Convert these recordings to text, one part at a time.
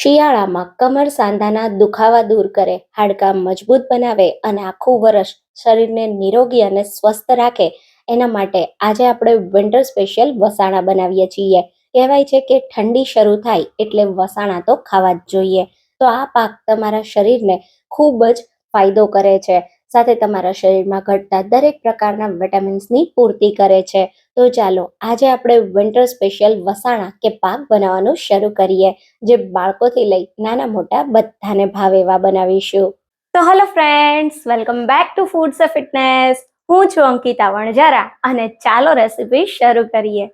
શિયાળામાં કમર સાંધાના દુખાવા દૂર કરે, હાડકાં મજબૂત બનાવે અને આખું વર્ષ શરીરને નિરોગી અને સ્વસ્થ રાખે. એના માટે આજે આપણે વિન્ટર સ્પેશિયલ વસાણા બનાવીએ છીએ. કહેવાય છે કે ઠંડી શરૂ થાય એટલે વસાણા તો ખાવા જ જોઈએ. તો આ પાક તમારા શરીરને ખૂબ જ ફાયદો કરે છે. સાથે તમારા શરીરમાં ઘટતા દરેક પ્રકારના વિટામિન્સની પૂર્તિ કરે છે. તો ચાલો આજે આપણે વિન્ટર સ્પેશિયલ વસાણા કે પાક બનાવવાનું શરૂ કરીએ, જે બાળકોથી લઈ નાના મોટા બધાને ભાવે એવા બનાવીશું. તો hello friends, welcome back to foods of fitness. હું છું અંકિતા વણજારા અને ચાલો રેસીપી શરૂ કરીએ.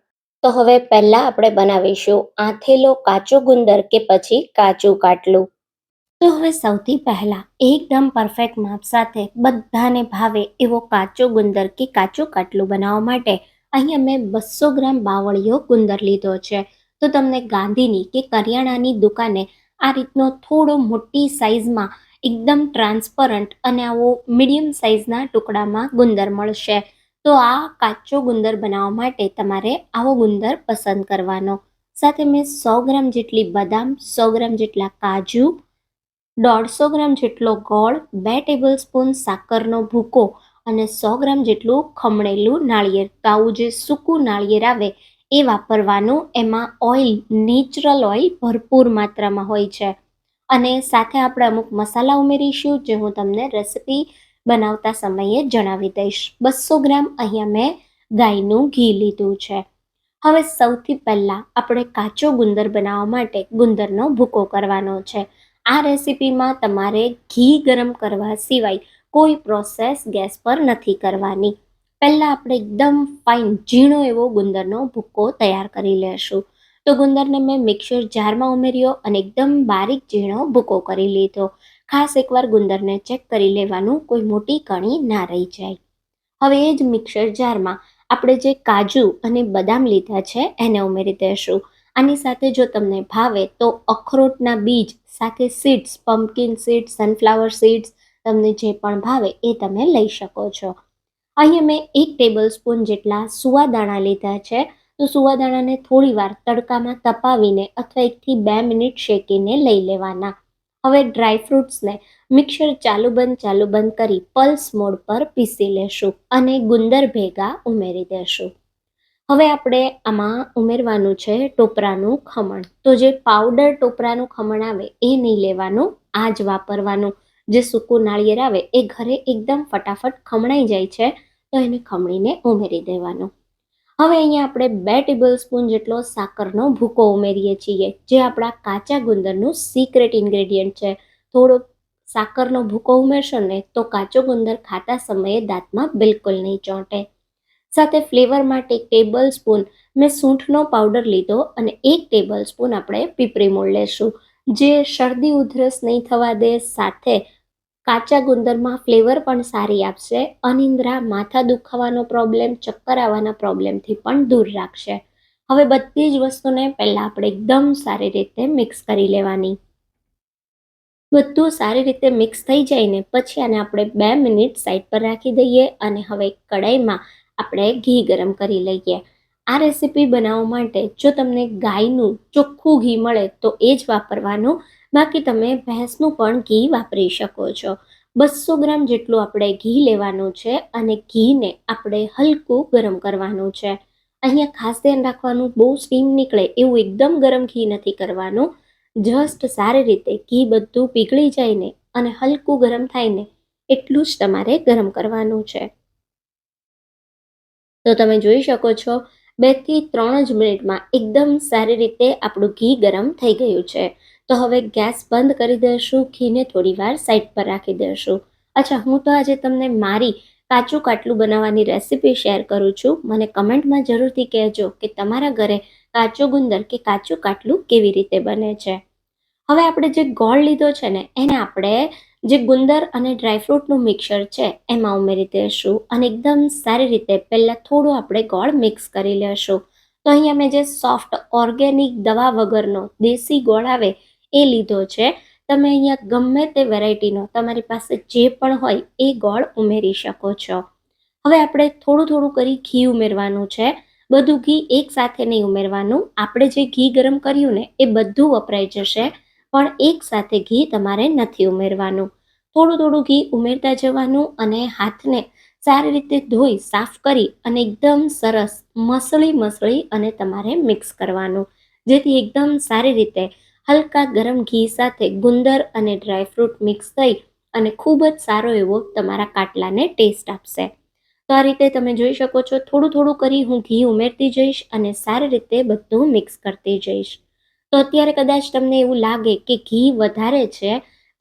તો હવે પહેલા આપણે બનાવીશું આથેલો કાચો ગુંદર કે પછી કાચું કાટલું. તો હવે સૌથી પહેલા એકદમ પરફેક્ટ માપ સાથે બધાને ભાવે એવો કાચો ગુંદર કે કાચું કાટલું બનાવવા માટે અહીંયા મેં 200 ગ્રામ બાવળિયો ગુંદર લીધો છે. તો તમને ગાંધીની કે કરિયાણાની દુકાને આ રીતનો થોડો મોટી સાઇઝમાં એકદમ ટ્રાન્સપરન્ટ અને આવો મીડિયમ સાઇઝના ટુકડામાં ગુંદર મળશે. તો આ કાચો ગુંદર બનાવવા માટે તમારે આવો ગુંદર પસંદ કરવાનો. સાથે મેં 100 ગ્રામ જેટલી બદામ, 100 ગ્રામ જેટલા કાજુ, 150 ગ્રામ જેટલો ગોળ, 2 ટેબલ સ્પૂન સાકરનો ભૂકો અને 100 ગ્રામ જેટલું ખમણેલું નાળિયેર. તો આવું જે સૂકું નાળિયેર આવે એ વાપરવાનું. એમાં ઓઇલ, નેચરલ ઓઇલ ભરપૂર માત્રામાં હોય છે. અને સાથે આપણે અમુક મસાલા ઉમેરીશું, જે હું તમને રેસીપી બનાવતા સમયે જણાવી દઈશ. 200 ગ્રામ અહીંયા મેં ગાયનું ઘી લીધું છે. હવે સૌથી પહેલાં આપણે કાચો ગુંદર બનાવવા માટે ગુંદરનો ભૂકો કરવાનો છે. આ રેસીપીમાં તમારે ઘી ગરમ કરવા સિવાય કોઈ પ્રોસેસ ગેસ પર નથી કરવાની. પહેલાં આપણે એકદમ ફાઇન ઝીણો એવો ગુંદરનો ભૂકો તૈયાર કરી લેશું. તો ગુંદરને મેં મિક્સર જારમાં ઉમેર્યો અને એકદમ બારીક ઝીણો ભૂકો કરી લીધો. ખાસ એકવાર ગુંદરને ચેક કરી લેવાનું, કોઈ મોટી કણી ના રહી જાય. હવે એ જ મિક્સર જારમાં આપણે જે કાજુ અને બદામ લીધા છે એને ઉમેરી દઈશું. આની સાથે જો તમને ભાવે તો અખરોટના બીજ સાથે seeds, pumpkin seeds, sunflower seeds, તમને જે પણ ભાવે એ તમે લઈ શકો છો. અહીંયા મેં 1 ટેબલ સ્પૂન જેટલા સુવાદાણા લીધા છે. તો સુવાદાણાને થોડીવાર તડકામાં તપાવીને અથવા 1 થી 2 મિનિટ શેકીને લઈ લેવાના. હવે ડ્રાયફ્રૂટ્સને મિક્સર ચાલુ બંધ કરી પલ્સ મોડ પર પીસી લેશું અને ગુંદર ભેગા ઉમેરી દેશું. હવે આપણે આમાં ઉમેરવાનું છે ટોપરાનું ખમણ. તો જે પાવડર ટોપરાનું ખમણ આવે એ નહીં લેવાનું, આ જ વાપરવાનું. જે સૂકું નાળિયેર આવે એ ઘરે એકદમ ફટાફટ ખમણાઈ જાય છે, તો એને ખમણીને ઉમેરી દેવાનું. હવે અહીંયા આપણે 2 ટેબલ સ્પૂન જેટલો સાકરનો ભૂકો ઉમેરીએ છીએ, જે આપણા કાચા ગુંદરનું સિક્રેટ ઇન્ગ્રેડિયન્ટ છે. થોડો સાકરનો ભૂકો ઉમેરશો ને તો કાચો ગુંદર ખાતા સમયે દાંતમાં બિલકુલ નહીં ચોંટે. સાથે ફ્લેવર માટે 1 ટેબલ સ્પૂન મેં સૂંઠનો પાવડર લીધો અને 1 ટેબલ સ્પૂન આપણે પીપરી મૂળ લેશું, જે શરદી ઉધરસ નહીં થવા દે, સાથે કાચા ગુંદરમાં ફ્લેવર પણ સારી આપશે. અનિંદ્રા, માથા દુખાવાનો પ્રોબ્લેમ, ચક્કર આવવાના પ્રોબ્લેમથી પણ દૂર રાખશે. હવે બધી જ વસ્તુને પહેલાં આપણે એકદમ સારી રીતે મિક્સ કરી લેવાની. બધું સારી રીતે મિક્સ થઈ જાય ને પછી આને આપણે 2 મિનિટ સાઈડ પર રાખી દઈએ અને હવે કડાઈમાં આપણે ઘી ગરમ કરી લઈએ. આ રેસીપી બનાવવા માટે જો તમને ગાયનું ચોખ્ખું ઘી મળે તો એ જ વાપરવાનું, બાકી તમે ભેંસનું પણ ઘી વાપરી શકો છો. 200 ગ્રામ જેટલું આપણે ઘી લેવાનું છે અને ઘીને આપણે હલકું ગરમ કરવાનું છે. અહીંયા ખાસ ધ્યાન રાખવાનું, બહુ સ્ટીમ નીકળે એવું એકદમ ગરમ ઘી નથી કરવાનું. જસ્ટ સારી રીતે ઘી બધું પીગળી જાય ને અને હલકું ગરમ થાય ને એટલું જ તમારે ગરમ કરવાનું છે. તો તમે જોઈ શકો છો 2 થી 3 જ મિનિટમાં એકદમ સારી રીતે આપણું ઘી ગરમ થઈ ગયું છે. તો હવે ગેસ બંધ કરી દઈશું, ઘીને થોડીવાર સાઈડ પર રાખી દઈશું. અચ્છા, હું તો આજે તમને મારી કાચું કાટલું બનાવવાની રેસીપી શેર કરું છું. મને કમેન્ટમાં જરૂરથી કહેજો કે તમારા ઘરે કાચો ગુંદર કે કાચું કાટલું કેવી રીતે બને છે. હવે આપણે જે ગોળ લીધો છે ને એને આપણે જે ગુંદર અને ડ્રાયફ્રૂટનું મિક્સર છે એમાં ઉમેરી દઈશું અને એકદમ સારી રીતે પહેલાં થોડું આપણે ગોળ મિક્સ કરી લેશું. તો અહીંયા મેં જે સોફ્ટ ઓર્ગેનિક દવા વગરનો દેશી ગોળ આવે એ લીધો છે. તમે અહીંયા ગમે તે વેરાયટીનો તમારી પાસે જે પણ હોય એ ગોળ ઉમેરી શકો છો. હવે આપણે થોડું થોડું કરી ઘી ઉમેરવાનું છે. બધું ઘી એક સાથે નહીં ઉમેરવાનું. આપણે જે ઘી ગરમ કર્યું ને એ બધું વપરાઈ જશે. પણ એક સાથે ઘી તમારે નથી ઉમેરવાનું. થોડું થોડું ઘી ઉમેરતા જવાનું અને હાથને સારી રીતે ધોઈ સાફ કરી અને એકદમ સરસ મસળી અને તમારે મિક્સ કરવાનું, જેથી એકદમ સારી રીતે હલકા ગરમ ઘી સાથે ગુંદર અને ડ્રાયફ્રૂટ મિક્સ થઈ અને ખૂબ જ સારો એવો તમારા કાટલાને ટેસ્ટ આપશે. તો આ રીતે તમે જોઈ શકો છો, થોડું થોડું કરી હું ઘી ઉમેરતી જઈશ અને સારી રીતે બધું મિક્સ કરતી જઈશ. તો અત્યારે કદાચ તમને એવું લાગે કે ઘી વધારે છે,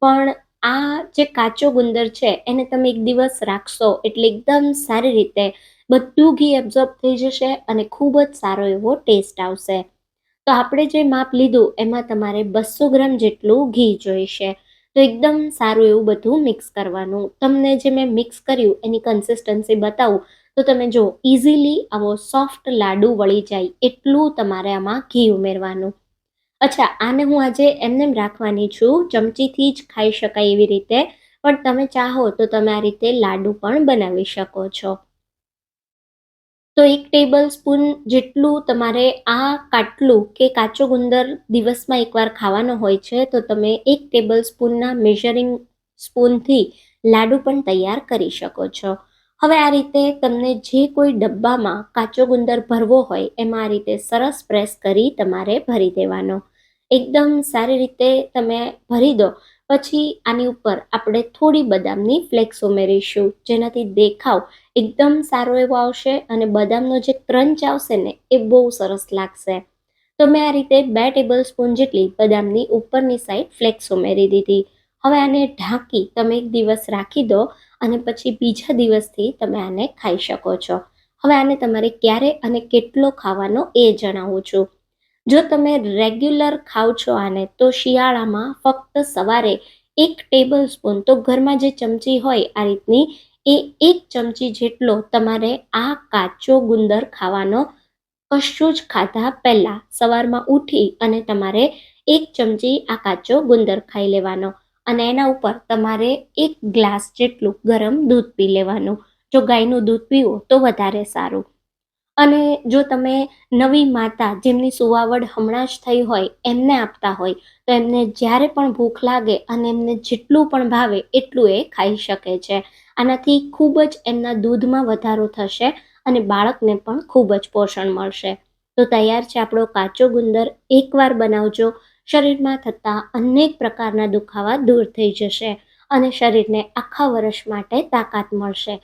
પણ આ જે કાચો ગુંદર છે એને તમે એક દિવસ રાખશો એટલે એકદમ સારી રીતે બધું ઘી એબ્ઝોર્બ થઈ જશે અને ખૂબ જ સારો એવો ટેસ્ટ આવશે. તો આપણે જે માપ લીધું એમાં તમારે 200 ગ્રામ જેટલું ઘી જોઈશે. તો એકદમ સારું એવું બધું મિક્સ કરવાનું. તમને જે મેં મિક્સ કર્યું એની કન્સિસ્ટન્સી બતાવું તો તમે જો ઇઝીલી આવો સોફ્ટ લાડુ વળી જાય એટલું તમારે આમાં ઘી ઉમેરવાનું. અચ્છા, આને હું આજે એમનેમ રાખવાની છું, ચમચીથી જ ખાઈ શકાય એવી રીતે, પણ તમે ચાહો તો તમે આ રીતે લાડુ પણ બનાવી શકો છો. તો 1 ટેબલ સ્પૂન જેટલું તમારે આ કાટલું કે કાચો ગુંદર દિવસમાં એકવાર ખાવાનો હોય છે, તો તમે 1 ટેબલ સ્પૂનના મેઝરિંગ સ્પૂનથી લાડુ પણ તૈયાર કરી શકો છો. હવે આ રીતે તમને જે કોઈ ડબ્બામાં કાચો ગુંદર ભરવો હોય એમાં આ રીતે સરસ પ્રેસ કરી તમારે ભરી દેવાનો. એકદમ સારી રીતે તમે ભરી દો. પછી આની ઉપર આપણે થોડી બદામની ફ્લેક્સ ઉમેરીશું, જેનાથી દેખાવ એકદમ સારો એવો આવશે અને બદામનો જે ક્રંચ આવશે ને એ બહુ સરસ લાગશે. તો મેં આ રીતે 2 ટેબલ સ્પૂન જેટલી બદામની ઉપરની સાઈડ ફ્લેક્સ ઉમેરી દીધી. હવે આને ઢાંકી તમે એક દિવસ રાખી દો અને પછી બીજા દિવસથી તમે આને ખાઈ શકો છો. હવે આને તમારે ક્યારે અને કેટલો ખાવાનો એ જણાવું છું. જો તમે રેગ્યુલર ખાવ છો આને, તો શિયાળામાં ફક્ત સવારે 1 ટેબલ સ્પૂન, તો ઘરમાં જે ચમચી હોય આ રીતની, એ 1 ચમચી જેટલો તમારે આ કાચો ગુંદર ખાવાનો. કશું જ ખાધા પહેલા સવારમાં ઉઠી અને તમારે 1 ચમચી આ કાચો ગુંદર ખાઈ લેવાનો અને એના ઉપર તમારે 1 ગ્લાસ જેટલું ગરમ દૂધ પી લેવાનું. જો ગાયનું દૂધ પીવો તો વધારે સારું. અને જો તમે નવી માતા જેમની સુવાવડ હમણાં જ થઈ હોય એમને આપતા હોય, તો એમને જ્યારે પણ ભૂખ લાગે અને એમને જેટલું પણ ભાવે એટલું એ ખાઈ શકે છે. આનાથી ખૂબ જ એમના દૂધમાં વધારો થશે અને બાળકને પણ ખૂબ જ પોષણ મળશે. તો તૈયાર છે આપણો કાચો ગુંદર. એકવાર બનાવજો, શરીરમાં થતા અનેક પ્રકારના દુખાવા દૂર થઈ જશે અને શરીરને આખા વર્ષ માટે તાકાત મળશે.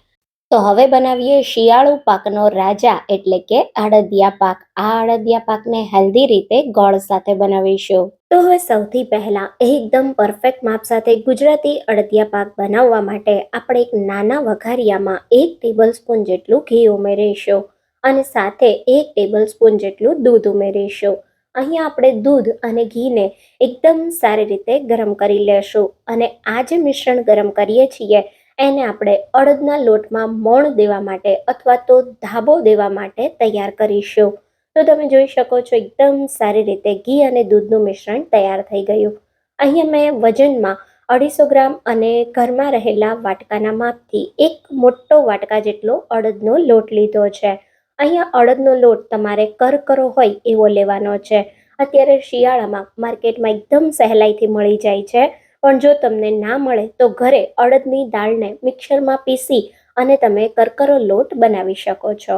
તો હવે બનાવીએ શિયાળુ પાકનો રાજા એટલે કે અડદિયા પાક. આ અડદિયા પાકને હેલ્ધી રીતે ગોળ સાથે બનાવીશું. તો હવે સૌથી પહેલા એકદમ પરફેક્ટ માપ સાથે ગુજરાતી અડદિયા પાક બનાવવા માટે આપણે એક નાના વઘારિયામાં 1 ટેબલ સ્પૂન જેટલું ઘી ઉમેરીશું અને સાથે 1 ટેબલ સ્પૂન જેટલું દૂધ ઉમેરીશું. અહીંયા આપણે દૂધ અને ઘીને એકદમ સારી રીતે ગરમ કરી લેશું અને આ જે મિશ્રણ ગરમ કરીએ છીએ એને આપણે અડદના લોટમાં મોણ દેવા માટે અથવા તો ધાબો દેવા માટે તૈયાર કરીશું. તો તમે જોઈ શકો છો એકદમ સારી રીતે ઘી અને દૂધનું મિશ્રણ તૈયાર થઈ ગયું. અહીંયા મેં વજનમાં 250 ગ્રામ અને ઘરમાં રહેલા વાટકાના માપથી 1 મોટો વાટકા જેટલો અડદનો લોટ લીધો છે. અહીંયા અડદનો લોટ તમારે કરકરો હોય એવો લેવાનો છે. અત્યારે શિયાળામાં માર્કેટમાં એકદમ સહેલાઈથી મળી જાય છે, પણ જો તમને ના મળે તો ઘરે અડદની દાળને મિક્સરમાં પીસી અને તમે કરકરો લોટ બનાવી શકો છો.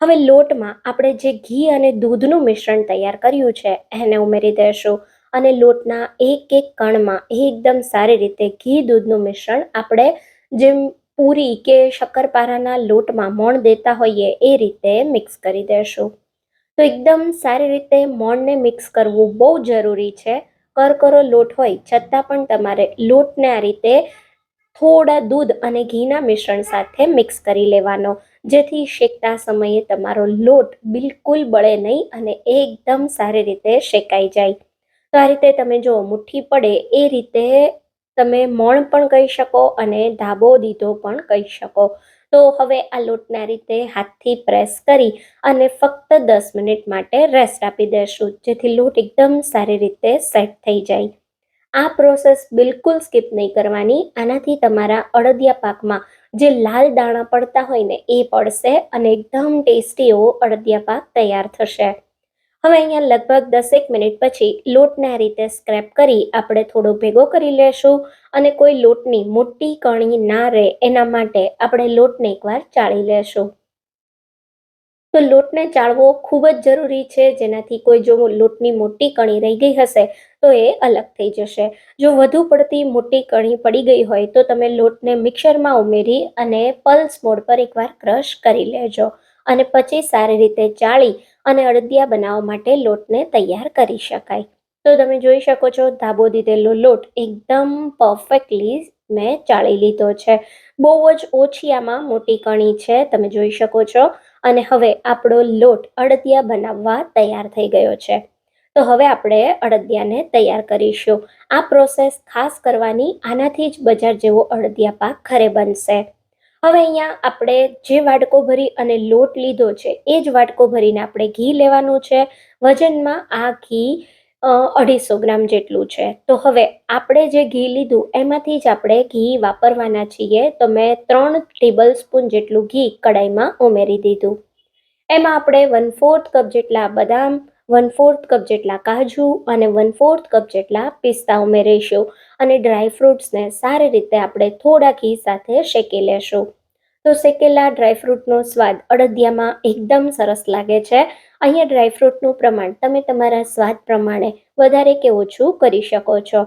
હવે લોટમાં આપણે જે ઘી અને દૂધનું મિશ્રણ તૈયાર કર્યું છે એને ઉમેરી દઈશું અને લોટના એક એક કણમાં એકદમ સારી રીતે ઘી દૂધનું મિશ્રણ આપણે જેમ પૂરી કે શક્કરપારાના લોટમાં મોણ દેતા હોઈએ એ રીતે મિક્સ કરી દઈશું. તો એકદમ સારી રીતે મોણને મિક્સ કરવું બહુ જરૂરી છે. કરકરો લોટ હોય છતાં પણ તમારે લોટને આ રીતે થોડા દૂધ અને ઘીના મિશ્રણ સાથે મિક્સ કરી લેવાનો, જેથી શેકતા સમયે તમારો લોટ બિલકુલ બળે નહીં અને એકદમ સારી રીતે શેકાઈ જાય. તો આ રીતે તમે જો મુઠ્ઠી પડે એ રીતે તમે મોણ પણ કહી શકો અને ધાબો દીધો પણ કહી શકો. તો હવે આ લોટને આ રીતે હાથથી પ્રેસ કરી અને ફક્ત 10 મિનિટ માટે રેસ્ટ આપી દેશું, જેથી લોટ એકદમ સારી રીતે સેટ થઈ જાય. આ પ્રોસેસ બિલકુલ સ્કીપ નહીં કરવાની. આનાથી તમારા અડદિયા પાકમાં જે લાલ દાણા પડતા હોય ને એ પડશે અને એકદમ ટેસ્ટી એવો અડદિયા પાક તૈયાર થશે. હવે અહીંયા લગભગ 10 મિનિટ પછી લોટને આ રીતે સ્ક્રેપ કરી આપણે થોડો ભેગો કરી લેશું અને કોઈ લોટની મોટી કણી ના રહે એના માટે આપણે લોટને એકવાર ચાળી લેશું. તો લોટને ચાળવો ખૂબ જ જરૂરી છે, જેનાથી કોઈ જો લોટની મોટી કણી રહી ગઈ હશે તો એ અલગ થઈ જશે. જો વધુ પડતી મોટી કણી પડી ગઈ હોય તો તમે લોટને મિક્સરમાં ઉમેરી અને પલ્સ મોડ પર એકવાર ક્રશ કરી લેજો અને પછી સારી રીતે ચાળી અને અડદિયા બનાવવા માટે લોટને તૈયાર કરી શકાય. તો તમે જોઈ શકો છો ધાબો દીધેલો લોટ એકદમ પરફેક્ટલી મેં ચાળી લીધો છે. બહુ જ ઓછી આમાં મોટી કણી છે, તમે જોઈ શકો છો. અને હવે આપણો લોટ અડદિયા બનાવવા તૈયાર થઈ ગયો છે. તો હવે આપણે અડદિયાને તૈયાર કરીશું. આ પ્રોસેસ ખાસ કરવાની, આનાથી જ બજાર જેવો અડદિયા પાક ઘરે બનશે. હવે અહીંયા આપણે જે વાટકો ભરી અને લોટ લીધો છે એ જ વાટકો ભરીને આપણે ઘી લેવાનું છે. વજનમાં આ ઘી 250 ગ્રામ જેટલું છે. તો હવે આપણે જે ઘી લીધું એમાંથી જ આપણે ઘી વાપરવાના છીએ. તો મેં 3 ટેબલ સ્પૂન જેટલું ઘી કડાઈમાં ઉમેરી દીધું. એમાં આપણે 1/4 કપ જેટલા બદામ, 1/4 કપ જેટલા કાજુ અને 1/4 કપ જેટલા પિસ્તા ઉમેરીશું અને ડ્રાયફ્રૂટ્સને સારી રીતે આપણે થોડા ઘી સાથે શેકી લેશું. તો શેકેલા ડ્રાયફ્રૂટનો સ્વાદ અડદિયામાં એકદમ સરસ લાગે છે. અહીંયા ડ્રાયફ્રૂટનું પ્રમાણ તમે તમારા સ્વાદ પ્રમાણે વધારે કે ઓછું કરી શકો છો.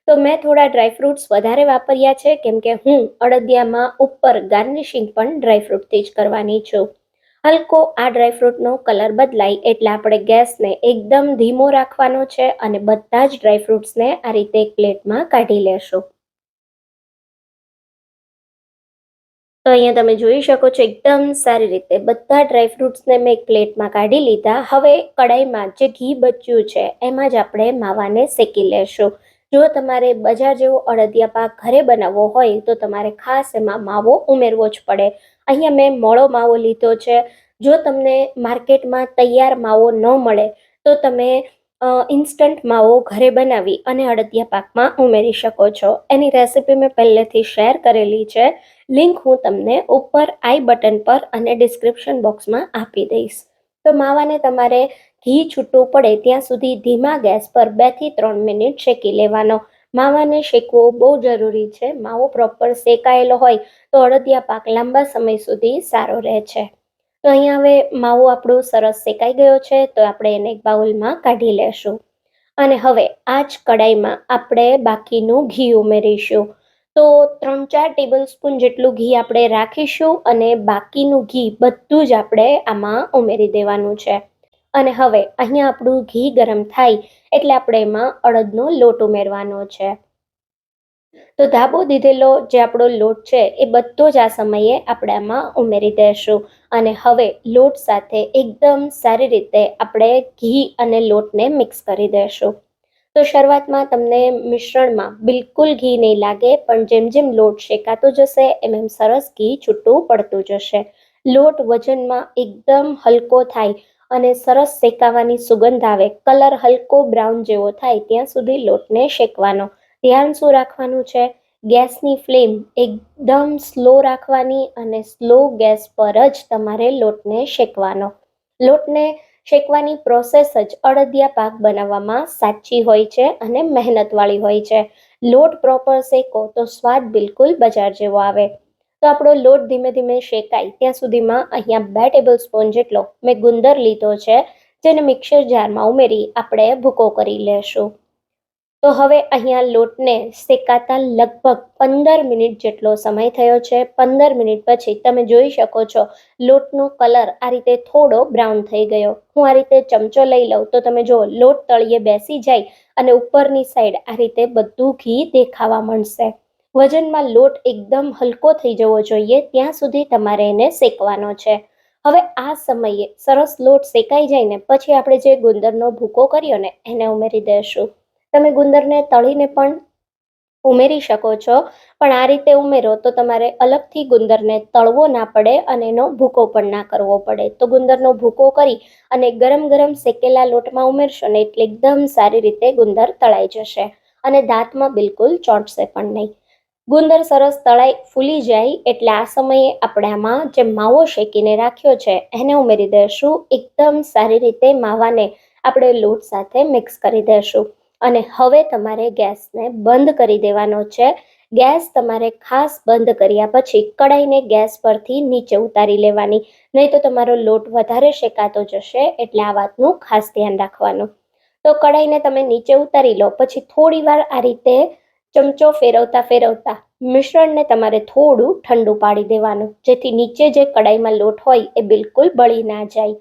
તો મેં થોડા ડ્રાયફ્રૂટ્સ વધારે વાપર્યા છે, કેમ કે હું અડદિયામાં ઉપર ગાર્નિશિંગ પણ ડ્રાયફ્રૂટથી જ કરવાની છું. હલકો આ ડ્રાયફ્રૂટનો કલર બદલાય એટલે આપણે ગેસને એકદમ ધીમો રાખવાનો છે અને બધા જ ડ્રાયફ્રૂટ્સને આ રીતે એક પ્લેટમાં કાઢી લેશું. તો અહીંયા તમે જોઈ શકો છો એકદમ સારી રીતે બધા ડ્રાયફ્રૂટ્સને મેં એક પ્લેટમાં કાઢી લીધા. હવે કડાઈમાં જે ઘી બચ્યું છે એમાં જ આપણે માવાને શેકી લેશું. જો તમારે બજાર જેવો અડદિયા પાક ઘરે બનાવવો હોય તો તમારે ખાસ એમાં માવો ઉમેરવો જ પડે. અહીંયા મેં મોળો માવો લીધો છે. જો તમને માર્કેટમાં તૈયાર માવો ન મળે તો તમે ઇન્સ્ટન્ટ માવો ઘરે બનાવી અને અડદિયા પાકમાં ઉમેરી શકો છો. એની રેસિપી મેં પહેલેથી શેર કરેલી છે. લિંક હું તમને ઉપર આઈ બટન પર અને ડિસ્ક્રિપ્શન બોક્સમાં આપી દઈશ. તો માવાને તમારે ઘી છૂટું પડે ત્યાં સુધી ધીમા ગેસ પર 2 થી 3 મિનિટ શેકી લેવાનો. માવાને શેકવો બહુ જરૂરી છે. માવો પ્રોપર શેકાયેલો હોય તો અડદિયા પાક લાંબા સમય સુધી સારો રહે છે. તો અહીંયા હવે માવો આપણો સરસ શેકાઈ ગયો છે, તો આપણે એને એક બાઉલમાં કાઢી લેશું. અને હવે આ જ કડાઈમાં આપણે બાકીનું ઘી ઉમેરીશું. તો 3-4 ટેબલ સ્પૂન જેટલું ઘી આપણે રાખીશું અને બાકીનું ઘી બધું જ આપણે આમાં ઉમેરી દેવાનું છે. અને હવે અહીંયા આપણું ઘી ગરમ થાય એટલે આપણે એમાં અડદનો લોટ ઉમેરવાનો છે. તો ધાબો દીધેલો જે આપણો લોટ છે એ બધો જ આ સમયે આપણે આમાં ઉમેરી દઈશું અને હવે લોટ સાથે એકદમ સારી રીતે આપણે ઘી અને લોટને મિક્સ કરી દઈશું. તો શરૂઆતમાં તમને મિશ્રણમાં બિલકુલ ઘી નહીં લાગે, પણ જેમ જેમ લોટ શેકાતો જશે એમ એમ સરસ ઘી છૂટું પડતું જશે. લોટ વજનમાં એકદમ હલકો થાય અને સરસ શેકાવાની સુગંધ આવે, કલર હલકો બ્રાઉન જેવો થાય ત્યાં સુધી લોટને શેકવાનો. ધ્યાન શું રાખવાનું છે? ગેસની ફ્લેમ એકદમ સ્લો રાખવાની અને સ્લો ગેસ પર જ તમારે લોટને શેકવાનો. લોટને શેકવાની પ્રોસેસ જ અડદિયા પાક બનાવવામાં સાચી હોય છે અને મહેનતવાળી હોય છે. લોટ પ્રોપર શેકો તો સ્વાદ બિલકુલ બજાર જેવો આવે. તો આપણો લોટ ધીમે ધીમે શેકાય ત્યાં સુધીમાં અહીંયા 2 ટેબલ સ્પૂન જેટલો મેં ગુંદર લીધો છે, જેને મિક્સર જારમાં ઉમેરી આપણે ભૂકો કરી લેશું. તો હવે અહીંયા લોટને શેકાતા લગભગ 15 મિનિટ જેટલો સમય થયો છે. 15 મિનિટ પછી તમે જોઈ શકો છો લોટનો કલર આ રીતે થોડો બ્રાઉન થઈ ગયો. હું આ રીતે ચમચો લઈ લઉં તો તમે જો લોટ તળિયે બેસી જાય અને ઉપરની સાઈડ આ રીતે બધું ઘી દેખાવા માંડશે. વજનમાં લોટ એકદમ હલકો થઈ જવો જોઈએ ત્યાં સુધી તમારે એને શેકવાનો છે. હવે આ સમયે સરસ લોટ શેકાઈ જાય ને પછી આપણે જે ગુંદરનો ભૂકો કર્યો ને એને ઉમેરી દઈશું. તમે ગુંદરને તળીને પણ ઉમેરી શકો છો, પણ આ રીતે ઉમેરો તો તમારે અલગથી ગુંદરને તળવો ના પડે અને એનો ભૂકો પણ ના કરવો પડે. તો ગુંદરનો ભૂકો કરી અને ગરમ ગરમ શેકેલા લોટમાં ઉમેરશો ને એટલે એકદમ સારી રીતે ગુંદર તળાઈ જશે અને દાંતમાં બિલકુલ ચોંટશે પણ નહીં. ગુંદર સરસ તળાઈ ફૂલી જાય એટલે આ સમયે આપણે આમાં જે માવો શેકીને રાખ્યો છે એને ઉમેરી દઈશું. એકદમ સારી રીતે માવાને આપણે લોટ સાથે મિક્સ કરી દઈશું. અને હવે તમારે ગેસને બંધ કરી દેવાનો છે. ગેસ તમારે ખાસ બંધ કર્યા પછી કડાઈને ગેસ પરથી નીચે ઉતારી લેવાની, નહીં તો તમારો લોટ વધારે શેકાતો જશે, એટલે આ વાતનું ખાસ ધ્યાન રાખવાનું. તો કડાઈને તમે નીચે ઉતારી લો પછી થોડી વાર આ રીતે ચમચો ફેરવતા ફેરવતા મિશ્રણને તમારે થોડું ઠંડુ પાડી દેવાનું, જેથી નીચે જે કડાઈમાં લોટ હોય એ બિલકુલ બળી ના જાય.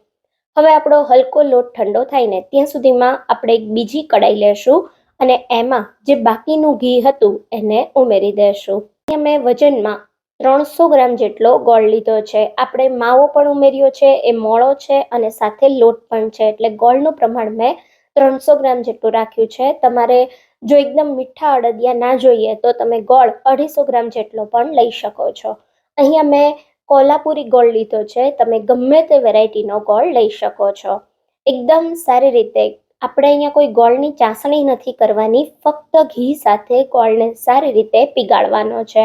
હવે આપણો હલકો લોટ ઠંડો થાય ને ત્યાં સુધીમાં આપણે એક બીજી કડાઈ લેશું અને એમાં જે બાકીનું ઘી હતું એને ઉમેરી દેશું. અહીંયા મેં વજનમાં 300 ગ્રામ જેટલો ગોળ લીધો છે. આપણે માવો પણ ઉમેર્યો છે, એ મોળો છે અને સાથે લોટ પણ છે, એટલે ગોળનું પ્રમાણ મેં 300 ગ્રામ જેટલું રાખ્યું છે. તમારે જો એકદમ મીઠા અડદિયા ના જોઈએ તો તમે ગોળ 250 ગ્રામ જેટલો પણ લઈ શકો છો. અહીંયા મેં કોલ્હાપુરી ગોળ લીધો છે, તમે ગમે તે વેરાયટીનો ગોળ લઈ શકો છો. એકદમ સારી રીતે આપણે અહીંયા કોઈ ગોળની ચાસણી નથી કરવાની, ફક્ત ઘી સાથે ગોળને સારી રીતે પીગાળવાનો છે.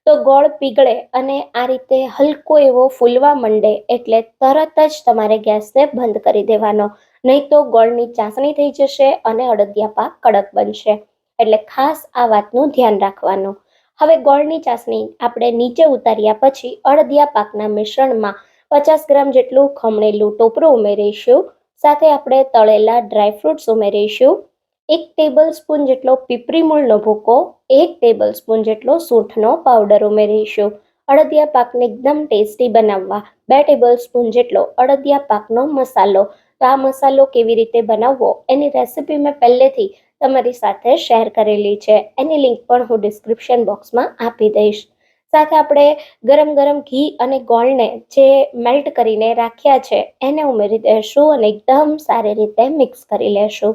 તો ગોળ પીગળે અને આ રીતે હલકો એવો ફૂલવા માંડે એટલે તરત જ તમારે ગેસને બંધ કરી દેવાનો, નહીં તો ગોળની ચાસણી થઈ જશે અને અડદિયા પાક કડક બનશે. એટલે ખાસ આ વાતનું ધ્યાન રાખવાનું. હવે ગોળની ચાસણી આપણે નીચે ઉતાર્યા પછી અડદિયા પાકના મિશ્રણમાં 50 ગ્રામ જેટલું ખમણેલું ટોપરું ઉમેરીશું. સાથે આપણે તળેલા ડ્રાયફ્રૂટ્સ ઉમેરીશું. 1 ટેબલ સ્પૂન જેટલો પીપરી મૂળનો ભૂકો, 1 ટેબલ સ્પૂન જેટલો સૂંઠનો પાવડર ઉમેરીશું. અડદિયા પાકને એકદમ ટેસ્ટી બનાવવા 2 ટેબલ સ્પૂન જેટલો અડદિયા પાકનો મસાલો. તો આ મસાલો કેવી રીતે બનાવવો એની રેસીપી મેં પહેલેથી તમારી સાથે શેર કરેલી છે, એની લિંક પણ હું ડિસ્ક્રિપ્શન બોક્સમાં આપી દઈશ. સાથે આપણે ગરમ ગરમ ઘી અને ગોળને જે મેલ્ટ કરીને રાખ્યા છે એને ઉમેરી દઈશું અને એકદમ સારી રીતે મિક્સ કરી લેશું.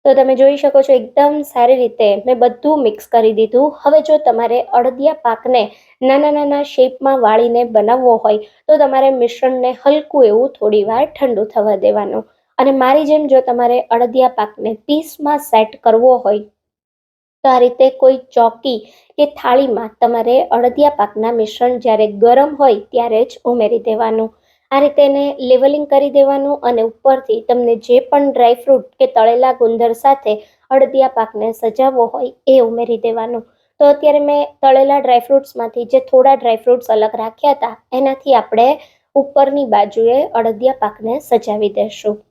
તો તમે જોઈ શકો છો એકદમ સારી રીતે મેં બધું મિક્સ કરી દીધું. હવે જો તમારે અડદિયા પાકને નાના નાના શેપમાં વાળીને બનાવવો હોય તો તમારે મિશ્રણને હલકું એવું થોડી વાર ઠંડુ થવા દેવાનું. અને મારી જેમ જો તમારે અડદિયા પાકને પીસમાં સેટ કરવો હોય તો આ રીતે કોઈ ચોકી કે થાળીમાં તમારે અડદિયા પાકના મિશ્રણ જ્યારે ગરમ હોય ત્યારે જ ઉમેરી દેવાનું. આ રીતે એને લેવલિંગ કરી દેવાનું અને ઉપરથી તમને જે પણ ડ્રાયફ્રૂટ કે તળેલા ગુંદર સાથે અડદિયા પાકને સજાવવો હોય એ ઉમેરી દેવાનું. તો અત્યારે મેં તળેલા ડ્રાયફ્રૂટ્સમાંથી જે થોડા ડ્રાયફ્રૂટ્સ અલગ રાખ્યા હતા એનાથી આપણે ઉપરની બાજુએ અડદિયા પાકને સજાવી દેશું.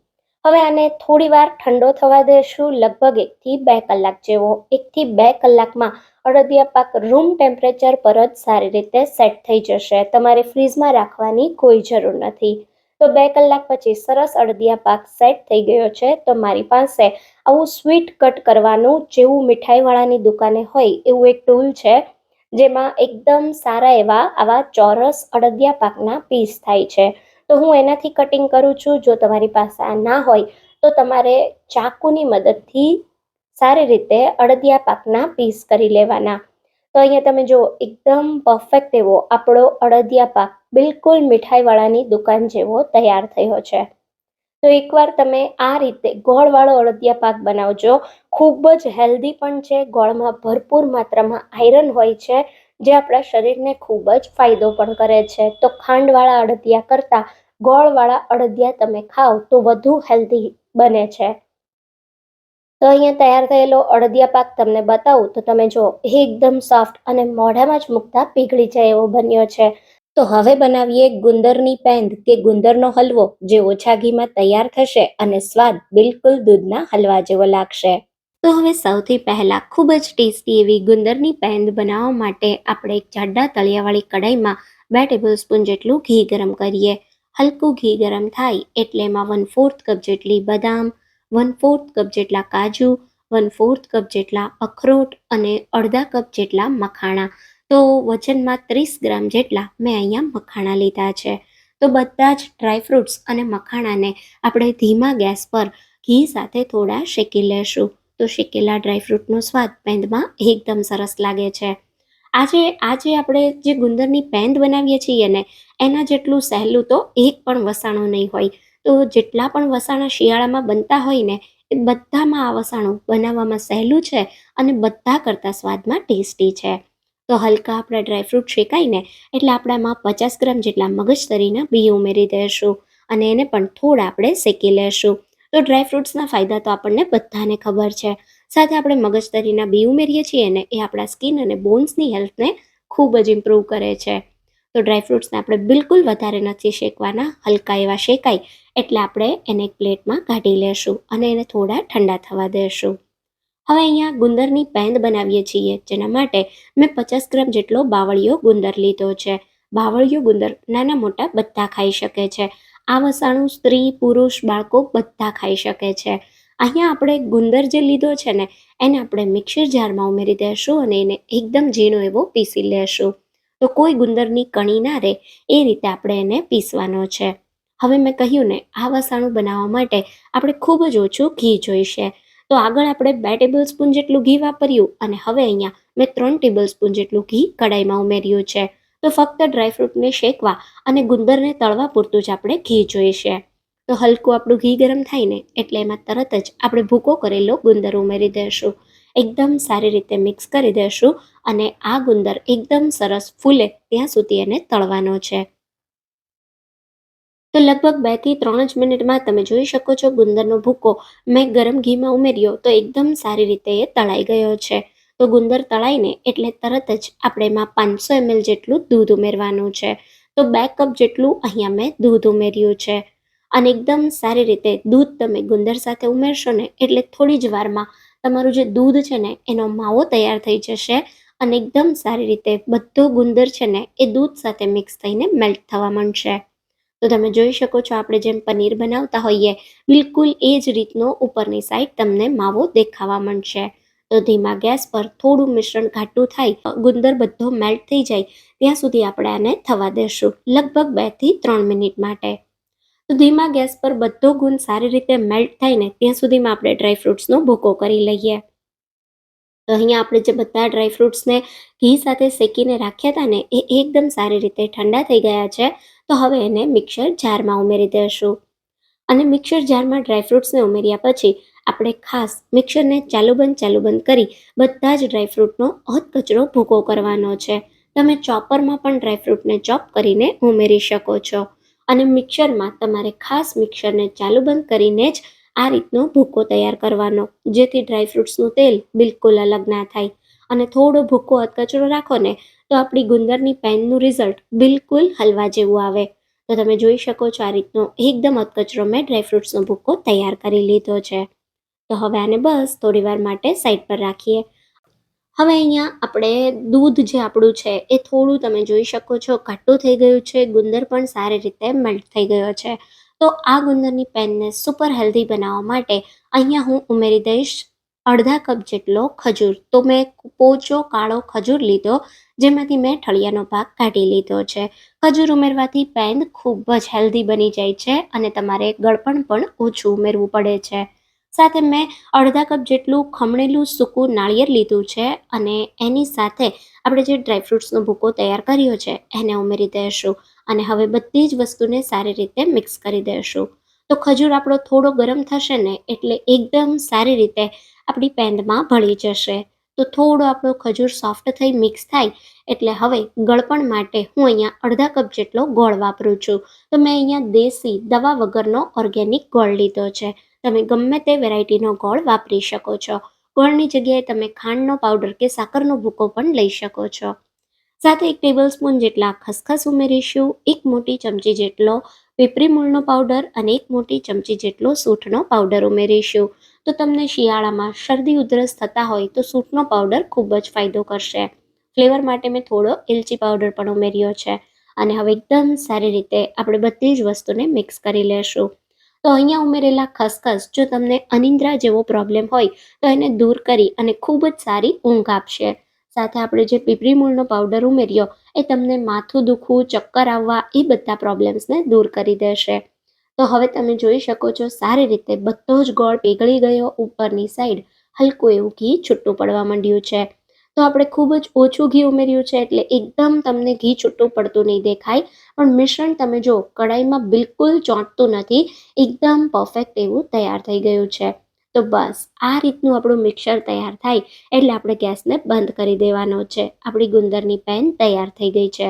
હવે આને થોડી વાર ઠંડો થવા દેશું, લગભગ 1 થી 2 કલાક જેવો. 1 થી 2 કલાકમાં અડદિયા પાક રૂમ ટેમ્પરેચર પર જ સારી રીતે સેટ થઈ જશે. તમારે ફ્રીઝમાં રાખવાની કોઈ જરૂર નથી. તો 2 કલાક પછી સરસ અડદિયા પાક સેટ થઈ ગયો છે. તો મારી પાસે આવું સ્વીટ કટ કરવાનું જેવું મીઠાઈવાળાની દુકાને હોય એવું એક ટૂલ છે, જેમાં એકદમ સારા એવા આવા ચોરસ અડદિયા પાકના પીસ થાય છે. તો હું એનાથી કટિંગ કરું છું. જો તમારી પાસે આ ના હોય તો તમારે ચાકુની મદદથી સારી રીતે અડદિયા પાકના પીસ કરી લેવાના. તો અહીંયા તમે જો એકદમ પરફેક્ટ એવો આપણો અડદિયા પાક બિલકુલ મીઠાઈવાળાની દુકાન જેવો તૈયાર થયો છે. તો એકવાર તમે આ રીતે ગોળવાળો અડદિયા પાક બનાવજો. ખૂબ જ હેલ્ધી પણ છે. ગોળમાં ભરપૂર માત્રામાં આયરન હોય છે, જે આપણા શરીરને ખૂબ જ ફાયદો પણ કરે છે. તો ખાંડવાળા અડદિયા કરતાં ગોળવાળા અડદિયા તમે ખાઓ તો વધુ હેલ્ધી બને છે. તો અહીંયા તૈયાર થયેલો અડદિયા પાક તમને બતાવું તો તમે જો એકદમ સોફ્ટ અને મોઢામાં જ મૂકતા પીગળી જાય એવો બન્યો છે. તો હવે બનાવીએ ગુંદરની પેંદ કે ગુંદરનો હલવો, જે ઓછા ઘીમાં તૈયાર થશે અને સ્વાદ બિલકુલ દૂધના હલવા જેવો લાગશે. તો હવે સૌથી પહેલા ખૂબ જ ટેસ્ટી એવી ગુંદરની પેંદ બનાવવા માટે આપણે એક જાડા તળિયાવાળી કડાઈમાં 2 ટેબલ સ્પૂન જેટલું ઘી ગરમ કરીએ. હલકું ઘી ગરમ થાય એટલે એમાં 1/4 કપ જેટલી બદામ, 1/4 કપ જેટલા કાજુ, 1/4 કપ જેટલા અખરોટ અને અડધા કપ જેટલા મખાણા. તો વજનમાં 30 ગ્રામ જેટલા મેં અહીંયા મખાણા લીધા છે. તો બધા જ ડ્રાયફ્રૂટ્સ અને મખાણાને આપણે ધીમા ગેસ પર ઘી સાથે થોડા શેકી લેશું. તો શેકેલા ડ્રાયફ્રૂટનો સ્વાદ પેંદમાં એકદમ સરસ લાગે છે. આજે આપણે જે ગુંદરની પેંદ બનાવીએ છીએ ને એના જેટલું સહેલું તો એક પણ વસાણું નહીં હોય. તો જેટલા પણ વસાણા શિયાળામાં બનતા હોય ને એ બધામાં આ વસાણું બનાવવામાં સહેલું છે અને બધા કરતાં સ્વાદમાં ટેસ્ટી છે. તો હલકા આપણા ડ્રાયફ્રૂટ શેકાઈને એટલે આપણામાં 50 ગ્રામ જેટલા મગજતરીના બી ઉમેરી દઈશું અને એને પણ થોડા આપણે શેકી લેશું. તો ડ્રાયફ્રૂટ્સના ફાયદા તો આપણને બધાને ખબર છે. સાથે આપણે મગજતરીના બી ઉમેરીએ છીએ ને એ આપણા સ્કિન અને બોન્સની હેલ્થને ખૂબ જ ઇમ્પ્રૂવ કરે છે. તો ડ્રાયફ્રૂટ્સને આપણે બિલકુલ વધારે નથી શેકવાના, હલકા એવા શેકાય એટલે આપણે એને એક પ્લેટમાં કાઢી લેશું અને એને થોડા ઠંડા થવા દેશું. હવે અહીંયા ગુંદરની પેંદ બનાવીએ છીએ, જેના માટે મેં 50 ગ્રામ જેટલો બાવળિયો ગુંદર લીધો છે. બાવળિયો ગુંદર નાના મોટા બધા ખાઈ શકે છે. આ વસાણું સ્ત્રી, પુરુષ, બાળકો બધા ખાઈ શકે છે. અહીંયા આપણે ગુંદર જે લીધો છે ને એને આપણે મિક્સર જારમાં ઉમેરી દેશું અને એને એકદમ ઝીણો એવો પીસી લેશું. તો કોઈ ગુંદરની કણી ના રહે એ રીતે આપણે એને પીસવાનો છે. હવે મેં કહ્યું ને, આ વસાણું બનાવવા માટે આપણે ખૂબ જ ઓછું ઘી જોઈશે. તો આગળ આપણે 2 ટેબલ સ્પૂન જેટલું ઘી વાપર્યું અને હવે અહીંયા મેં 3 ટેબલ સ્પૂન જેટલું ઘી કડાઈમાં ઉમેર્યું છે. તો ફક્ત ડ્રાયફ્રૂટને શેકવા અને ગુંદરને તળવા પૂરતું જ આપણે ઘી જોઈશે. તો હલકું આપણું ઘી ગરમ થાય ને એટલે એમાં તરત જ આપણે ભૂકો કરેલો ગુંદર ઉમેરી દઈશું. એકદમ સારી રીતે મિક્સ કરી દઈશું અને આ ગુંદર એકદમ સરસ ફૂલે ત્યાં સુધી એને તળવાનો છે. તો લગભગ 2 થી 3 જ મિનિટમાં તમે જોઈ શકો છો ગુંદરનો ભૂકો મેં ગરમ ઘીમાં ઉમેર્યો તો એકદમ સારી રીતે એ તળાઈ ગયો છે. તો ગુંદર તળાઈને એટલે તરત જ આપણે એમાં 500 ml જેટલું દૂધ ઉમેરવાનું છે. તો 2 કપ જેટલું અહીંયા મેં દૂધ ઉમેર્યું છે અને એકદમ સારી રીતે દૂધ તમે ગુંદર સાથે ઉમેરશો ને એટલે થોડી જ વારમાં તમારું જે દૂધ છે ને એનો માવો તૈયાર થઈ જશે અને એકદમ સારી રીતે બધો ગુંદર છે ને એ દૂધ સાથે મિક્સ થઈને મેલ્ટ થવા માંડશે. તો તમે જોઈ શકો છો આપણે જેમ પનીર બનાવતા હોઈએ બિલકુલ એ જ રીતનો ઉપરની સાઈડ તમને માવો દેખાવા માંડશે. તો ધીમા ગેસ પર થોડું મિશ્રણ ઘાટું થાય, ગુંદર બધો મેલ્ટ થઈ જાય ત્યાં સુધી આપણે આને થવા દેશું, લગભગ 2 થી 3 મિનિટ માટે. તો ધીમા ગેસ પર બધો ગુંદ સારી રીતે મેલ્ટ થાય ને ત્યાં સુધીમાં આપણે ડ્રાયફ્રૂટ્સનો ભૂકો કરી લઈએ. તો અહીંયા આપણે જે બધા ડ્રાયફ્રૂટ્સને ઘી સાથે શેકીને રાખ્યા હતા ને એ એકદમ સારી રીતે ઠંડા થઈ ગયા છે. તો હવે એને મિક્સર જારમાં ઉમેરી દઈશું અને મિક્સર જારમાં ડ્રાયફ્રૂટ્સને ઉમેર્યા પછી આપણે ખાસ મિક્સરને ચાલુ બંધ કરી બધા જ ડ્રાયફ્રૂટનો અધકચરો ભૂકો કરવાનો છે. તમે ચોપરમાં પણ ડ્રાયફ્રૂટને ચોપ કરીને ઉમેરી શકો છો અને મિક્સરમાં તમારે ખાસ મિક્સરને ચાલુ બંધ કરીને જ આ રીતનો ભૂકો તૈયાર કરવાનો, જેથી ડ્રાયફ્રૂટ્સનું તેલ બિલકુલ અલગ ના થાય. અને થોડો ભૂકો અધકચરો રાખો ને તો આપણી ગુંદરની પેનનું રિઝલ્ટ બિલકુલ હલવા જેવું આવે. તો તમે જોઈ શકો છો આ રીતનો એકદમ અધકચરો મેં ડ્રાયફ્રૂટ્સનો ભૂકો તૈયાર કરી લીધો છે. તો હવે આને બસ થોડી વાર માટે સાઈડ પર રાખીએ. હવે અહીંયા આપણે દૂધ જે આપણું છે એ થોડું તમે જોઈ શકો છો ઘાટું થઈ ગયું છે, ગુંદર પણ સારી રીતે મેલ્ટ થઈ ગયો છે. તો આ ગુંદરની પેનને સુપર હેલ્ધી બનાવવા માટે અહીંયા હું ઉમેરી દઈશ અડધા કપ જેટલો ખજૂર. તો મેં પોચો કાળો ખજૂર લીધો, જેમાંથી મેં ઠળિયાનો ભાગ કાઢી લીધો છે. ખજૂર ઉમેરવાથી પેન ખૂબ જ હેલ્ધી બની જાય છે અને તમારે ગળપણ પણ ઓછું ઉમેરવું પડે છે. સાથે મેં અડધા કપ જેટલું ખમણેલું સૂકું નાળિયેર લીધું છે અને એની સાથે આપણે જે ડ્રાયફ્રૂટ્સનો ભૂકો તૈયાર કર્યો છે એને ઉમેરી દઈશું અને હવે બધી જ વસ્તુને સારી રીતે મિક્સ કરી દઈશું. તો ખજૂર આપણો થોડો ગરમ થશે ને એટલે એકદમ સારી રીતે આપણી પેનમાં ભળી જશે. તો થોડો આપણો ખજૂર સોફ્ટ થઈ મિક્સ થાય એટલે હવે ગળપણ માટે હું અહીંયા અડધા કપ જેટલો ગોળ વાપરું છું. તો મેં અહીંયા દેશી દવા વગરનો ઓર્ગેનિક ગોળ લીધો છે. તમે ગમે તે વેરાયટીનો ગોળ વાપરી શકો છો. ગોળની જગ્યાએ તમે ખાંડનો પાવડર કે સાકરનો ભૂકો પણ લઈ શકો છો. સાથે 1 ટેબલ સ્પૂન જેટલા ખસખસ ઉમેરીશું, 1 મોટી ચમચી જેટલો પીપરી મૂળનો પાવડર અને 1 મોટી ચમચી જેટલો સૂંઠનો પાવડર ઉમેરીશું. તો તમને શિયાળામાં શરદી ઉધરસ થતા હોય તો સૂંઠનો પાવડર ખૂબ જ ફાયદો કરશે. ફ્લેવર માટે મેં થોડો એલચી પાવડર પણ ઉમેર્યો છે અને હવે એકદમ સારી રીતે આપણે બધી જ વસ્તુને મિક્સ કરી લેશું. તો અહીંયા ઉમેરેલા ખસખસ જો તમને અનિદ્રા જેવો પ્રોબ્લેમ હોય તો એને દૂર કરી અને ખૂબ જ સારી ઊંઘ આપશે. સાથે આપણે જે પીપરી મૂળનો પાવડર ઉમેર્યો એ તમને માથું દુખવું, ચક્કર આવવા એ બધા પ્રોબ્લેમ્સને દૂર કરી દેશે. તો હવે તમે જોઈ શકો છો સારી રીતે બધો જ ગોળ પીગળી ગયો, ઉપરની સાઈડ હલકું એવું ઘી છૂટું પડવા માંડ્યું છે. તો આપણે ખૂબ જ ઓછું ઘી ઉમેર્યું છે એટલે એકદમ તમને ઘી છૂટું પડતું નહીં દેખાય, પણ મિશ્રણ તમે જો કડાઈમાં બિલકુલ ચોંટતું નથી, એકદમ પરફેક્ટ એવું તૈયાર થઈ ગયું છે. તો બસ આ રીતનું આપણું મિક્સર તૈયાર થાય એટલે આપણે ગેસને બંધ કરી દેવાનો છે. આપણી ગુંદરની પેન તૈયાર થઈ ગઈ છે.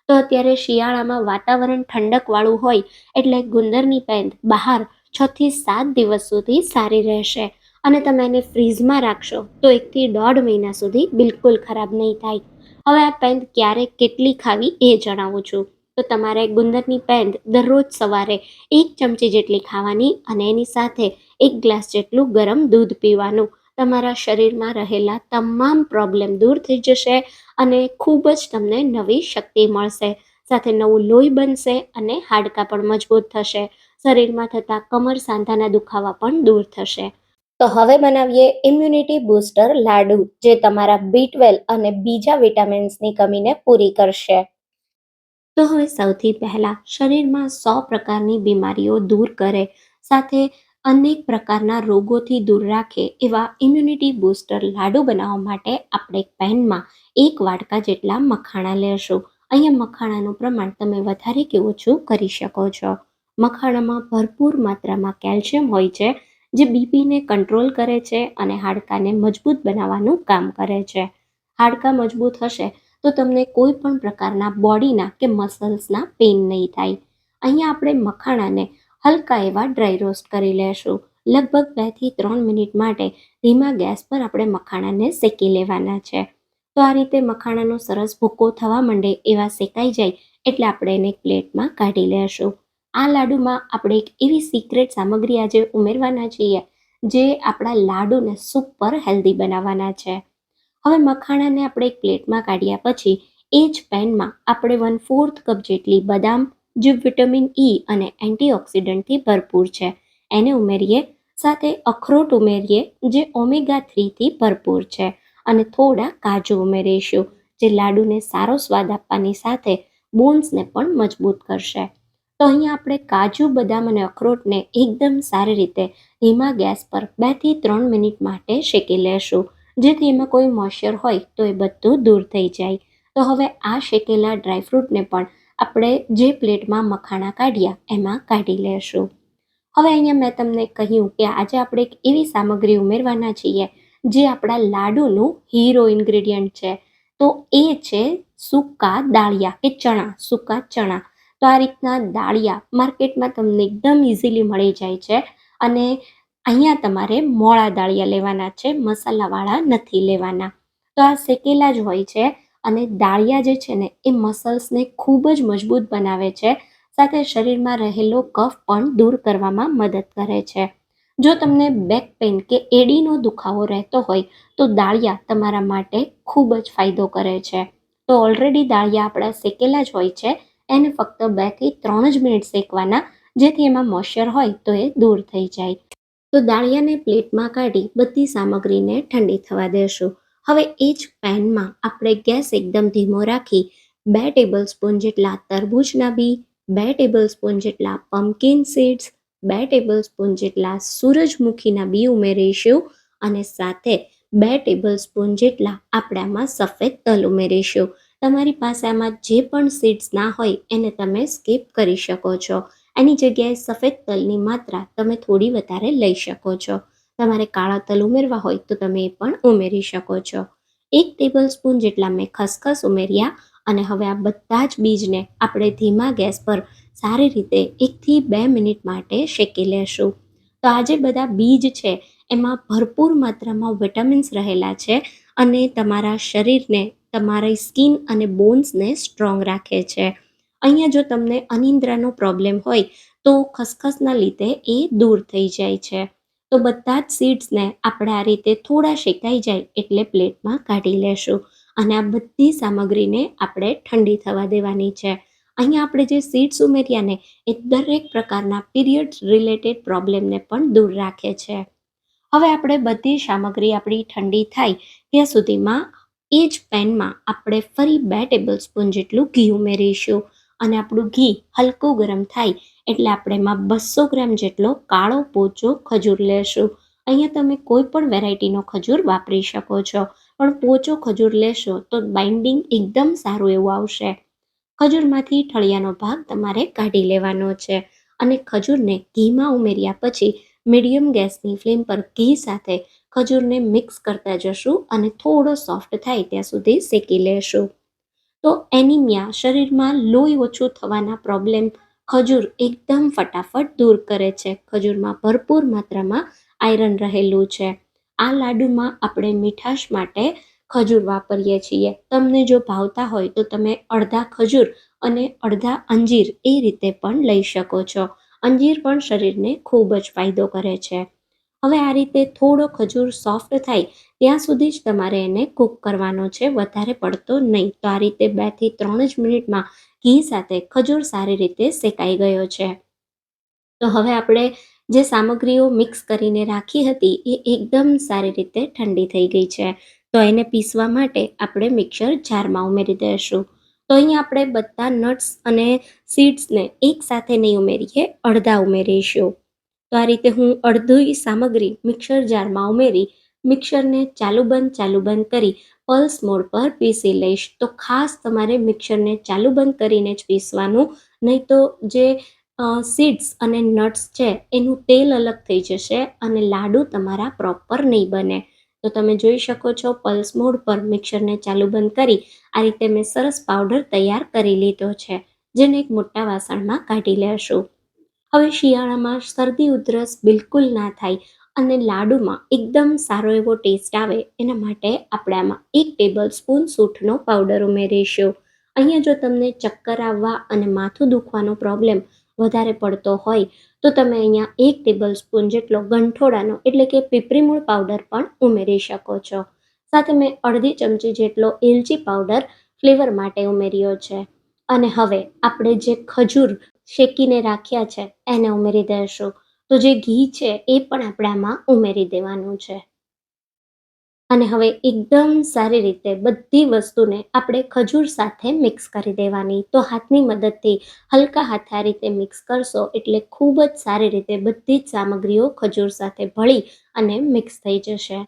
તો અત્યારે શિયાળામાં વાતાવરણ ઠંડકવાળું હોય એટલે ગુંદરની પેન બહાર 6 થી 7 દિવસ સુધી સારી રહેશે અને તમે એને ફ્રીઝમાં રાખશો તો 1 થી 1.5 મહિના સુધી બિલકુલ ખરાબ નહીં થાય. હવે આ પેન ક્યારે કેટલી ખાવી એ જણાવું છું. તો તમારે ગુંદરની પેન દરરોજ સવારે 1 ચમચી જેટલી ખાવાની અને એની સાથે 1 ગ્લાસ જેટલું ગરમ દૂધ પીવાનું. તમારા શરીરમાં રહેલા તમામ પ્રોબ્લેમ દૂર થઈ જશે અને ખૂબ જ તમને નવી શક્તિ મળશે. સાથે નવું લોહી બનશે અને હાડકાં પણ મજબૂત થશે. શરીરમાં થતા કમર સાંધાના દુખાવા પણ દૂર થશે. તો હવે બનાવીએ ઇમ્યુનિટી બૂસ્ટર લાડુ, જે તમારા B12 અને બીજા વિટામિન્સની કમીને પૂરી કરશે. તો હવે સૌથી પહેલા શરીરમાં 100 પ્રકારની બીમારીઓ દૂર કરે, સાથે અનેક પ્રકારના રોગોથી દૂર રાખે એવા ઇમ્યુનિટી બૂસ્ટર લાડુ બનાવવા માટે આપણે એક પેનમાં 1 વાટકા જેટલા મખાણા લેશું. અહીંયા મખાણાનું પ્રમાણ તમે વધારે કે ઓછું કરી શકો છો. મખાણામાં ભરપૂર માત્રામાં કેલ્શિયમ હોય છે, જે બીપીને કંટ્રોલ કરે છે અને હાડકાને મજબૂત બનાવવાનું કામ કરે છે. હાડકાં મજબૂત હશે તો તમને કોઈ પણ પ્રકારના બોડીના કે મસલ્સના પેઇન નહીં થાય. અહીંયા આપણે મખાણાને હલકા એવા ડ્રાય રોસ્ટ કરી લેશું. લગભગ 2 થી 3 મિનિટ માટે ધીમા ગેસ પર આપણે મખાણાને શેકી લેવાના છે. તો આ રીતે મખાણાનો સરસ ભૂકો થવા માંડે એવા શેકાઈ જાય એટલે આપણે એને એક પ્લેટમાં કાઢી લેશું. આ લાડુમાં આપણે એક એવી સિક્રેટ સામગ્રી આજે ઉમેરવાના છીએ, જે આપણા લાડુને સુપર હેલ્ધી બનાવવાના છે. હવે મખાણાને આપણે એક પ્લેટમાં કાઢ્યા પછી એ જ પેનમાં આપણે 1/4 કપ જેટલી બદામ, જે વિટામિન ઈ અને એન્ટીઓક્સિડન્ટથી ભરપૂર છે, એને ઉમેરીએ. સાથે અખરોટ ઉમેરીએ, જે ઓમેગા 3થી ભરપૂર છે, અને થોડા કાજુ ઉમેરીશું, જે લાડુને સારો સ્વાદ આપવાની સાથે બોન્સને પણ મજબૂત કરશે. તો અહીંયા આપણે કાજુ, બદામ અને અખરોટને એકદમ સારી રીતે ધીમા ગેસ પર 2 થી 3 મિનિટ માટે શેકી લેશું, જેથી એમાં કોઈ મોઇશ્ચર હોય તો એ બધું દૂર થઈ જાય. તો હવે આ શેકેલા ડ્રાયફ્રૂટને પણ આપણે જે પ્લેટમાં મખાણા કાઢ્યા એમાં કાઢી લેશું. હવે અહીંયા મેં તમને કહ્યું કે આજે આપણે એક એવી સામગ્રી ઉમેરવાના છીએ, જે આપણા લાડુનું હીરો ઇન્ગ્રેડિયન્ટ છે. તો એ છે સૂકા દાળિયા કે ચણા, સૂકા ચણા. તો આ રીતના દાળિયા માર્કેટમાં તમને એકદમ ઇઝીલી મળી જાય છે, અને અહીંયા તમારે મોળા દાળિયા લેવાના છે, મસાલાવાળા નથી લેવાના. તો આ શેકેલા જ હોય છે, અને દાળિયા જે છે ને એ મસલ્સને ખૂબ જ મજબૂત બનાવે છે, સાથે શરીરમાં રહેલો કફ પણ દૂર કરવામાં મદદ કરે છે. જો તમને બેક પેઇન કે એડીનો દુખાવો રહેતો હોય તો દાળિયા તમારા માટે ખૂબ જ ફાયદો કરે છે. તો ઓલરેડી દાળિયા આપણા શેકેલા જ હોય છે, એને ફક્ત 2 થી 3 જ મિનિટ શેકવાના, જેથી એમાં મોઇશ્ચર હોય તો એ દૂર થઈ જાય. તો દાળિયાને પ્લેટમાં કાઢી બધી સામગ્રીને ઠંડી થવા દેશું. હવે એ જ પેનમાં આપણે ગેસ એકદમ ધીમો રાખી 2 ટેબલસ્પૂન જેટલા તરબૂચના બી, 2 ટેબલસ્પૂન જેટલા પમ્પકિન સીડ્સ, 2 ટેબલસ્પૂન જેટલા સૂરજમુખીના બી ઉમેરીશું, અને સાથે 2 ટેબલસ્પૂન જેટલા આપણે આમાં સફેદ તલ ઉમેરીશું. તમારી પાસે આમાં જે પણ સીડ્સ ના હોય એને તમે સ્કીપ કરી શકો છો. એની જગ્યાએ સફેદ તલની માત્રા તમે થોડી વધારે લઈ શકો છો. તમારે કાળા તલ ઉમેરવા હોય તો તમે એ પણ ઉમેરી શકો છો. 1 ટેબલસ્પૂન જેટલા મેં ખસખસ ઉમેર્યા, અને હવે આ બધા જ બીજને આપણે ધીમા ગેસ પર સારી રીતે 1 થી 2 મિનિટ માટે શેકી લેશું. તો આ જે બધા બીજ છે એમાં ભરપૂર માત્રામાં વિટામિન્સ રહેલા છે, અને તમારા શરીરને, તમારી સ્કિન અને બોન્સને સ્ટ્રોંગ રાખે છે. અહીંયા જો તમને અનિદ્રાનો પ્રોબ્લેમ હોય તો ખસખસના લીધે એ દૂર થઈ જાય છે. તો બધા જ સીડ્સને આપણે આ રીતે થોડા શેકાઈ જાય એટલે પ્લેટમાં કાઢી લેશું, અને આ બધી સામગ્રીને આપણે ઠંડી થવા દેવાની છે. અહીંયા આપણે જે સીડ્સ ઉમેર્યા ને એ દરેક પ્રકારના પીરિયડ્સ રિલેટેડ પ્રોબ્લેમને પણ દૂર રાખે છે. હવે આપણે બધી સામગ્રી આપણી ઠંડી થાય ત્યાં સુધીમાં એ જ પેનમાં આપણે ફરી 2 ટેબલસ્પૂન જેટલું ઘી ઉમેરીશું, અને આપણું ઘી હલકું ગરમ થાય એટલે આપણે એમાં 200 ગ્રામ જેટલો કાળો પોચો ખજૂર લેશું. અહીંયા તમે કોઈ પણ વેરાયટીનો ખજૂર વાપરી શકો છો, પણ પોચો ખજૂર લેશો તો બાઇન્ડિંગ એકદમ સારું એવું આવશે. ખજૂરમાંથી ઠળિયાનો ભાગ તમારે કાઢી લેવાનો છે, અને ખજૂરને ઘીમાં ઉમેર્યા પછી મીડિયમ ગેસની ફ્લેમ પર ઘી સાથે ખજૂરને મિક્સ કરતા જશું, અને થોડો સોફ્ટ થાય ત્યાં સુધી શેકી લેશું. તો એનિમિયા, શરીરમાં લોહી ઓછું થવાના પ્રોબ્લેમ, ખજૂર એકદમ ફટાફટ દૂર કરે છે. ખજૂરમાં ભરપૂર માત્રામાં આયરન રહેલું છે. આ લાડુમાં આપણે મીઠાશ માટે ખજૂર વાપરીએ છીએ. તમને જો ભાવતા હોય તો તમે અડધા ખજૂર અને અડધા અંજીર એ રીતે પણ લઈ શકો છો. અંજીર પણ શરીરને ખૂબ જ ફાયદો કરે છે. હવે આ રીતે થોડો ખજૂર સોફ્ટ થાય ત્યાં સુધી જ તમારે એને કૂક કરવાનો છે, વધારે પડતો નહીં. તો આ રીતે 2 થી 3 જ મિનિટમાં ઘી સાથે ખજૂર સારી રીતે શેકાઈ ગયો છે. તો હવે આપણે જે સામગ્રીઓ મિક્સ કરીને રાખી હતી એ એકદમ સારી રીતે ઠંડી થઈ ગઈ છે. તો એને પીસવા માટે આપણે મિક્સર જારમાં ઉમેરી દઈશું. તો અહીંયા આપણે બધા નટ્સ અને સીડ્સને એકસાથે નહીં ઉમેરીએ, અડધા ઉમેરીશું. તો આ રીતે હું અડધી સામગ્રી મિક્સર જારમાં ઉમેરી મિક્સરને ચાલુ બંધ કરી પલ્સ મોડ પર પીસી લઈશ. તો ખાસ તમારે મિક્સરને ચાલુ બંધ કરીને જ પીસવાનું, નહીં તો જે સીડ્સ અને નટ્સ છે એનું તેલ અલગ થઈ જશે અને લાડુ તમારા પ્રોપર નહીં બને. તો તમે જોઈ શકો છો પલ્સ મોડ પર મિક્સરને ચાલુ બંધ કરી આ રીતે મેં સરસ પાવડર તૈયાર કરી લીધો છે, જેને એક મોટા વાસણમાં કાઢી લેશું. હવે શિયાળામાં શરદી ઉધરસ બિલકુલ ના થાય અને લાડુમાં એકદમ સારો એવો ટેસ્ટ આવે એના માટે આપણે આમાં 1 ટેબલ સ્પૂન સૂંઠનો પાવડર ઉમેરીશું. અહીંયા જો તમને ચક્કર આવવા અને માથું દુખવાનો પ્રોબ્લેમ વધારે પડતો હોય તો તમે અહીંયા 1 ટેબલ સ્પૂન જેટલો ગંઠોડાનો એટલે કે પીપરીમૂળ પાવડર પણ ઉમેરી શકો છો. સાથે મેં અડધી ચમચી જેટલો એલચી પાવડર ફ્લેવર માટે ઉમેર્યો છે. અને હવે આપણે જે ખજૂર શેકીને રાખ્યા છે એને ઉમેરી દઈશું. તો જે ઘી છે એ પણ આપણે આમાં ઉમેરી દેવાનું છે. અને હવે એકદમ સારી રીતે બધી વસ્તુને આપણે ખજૂર સાથે મિક્સ કરી દેવાની. તો હાથની મદદથી હલકા હાથે આ રીતે મિક્સ કરશો એટલે ખૂબ જ સારી રીતે બધી જ સામગ્રીઓ ખજૂર સાથે ભળી અને મિક્સ થઈ જશે.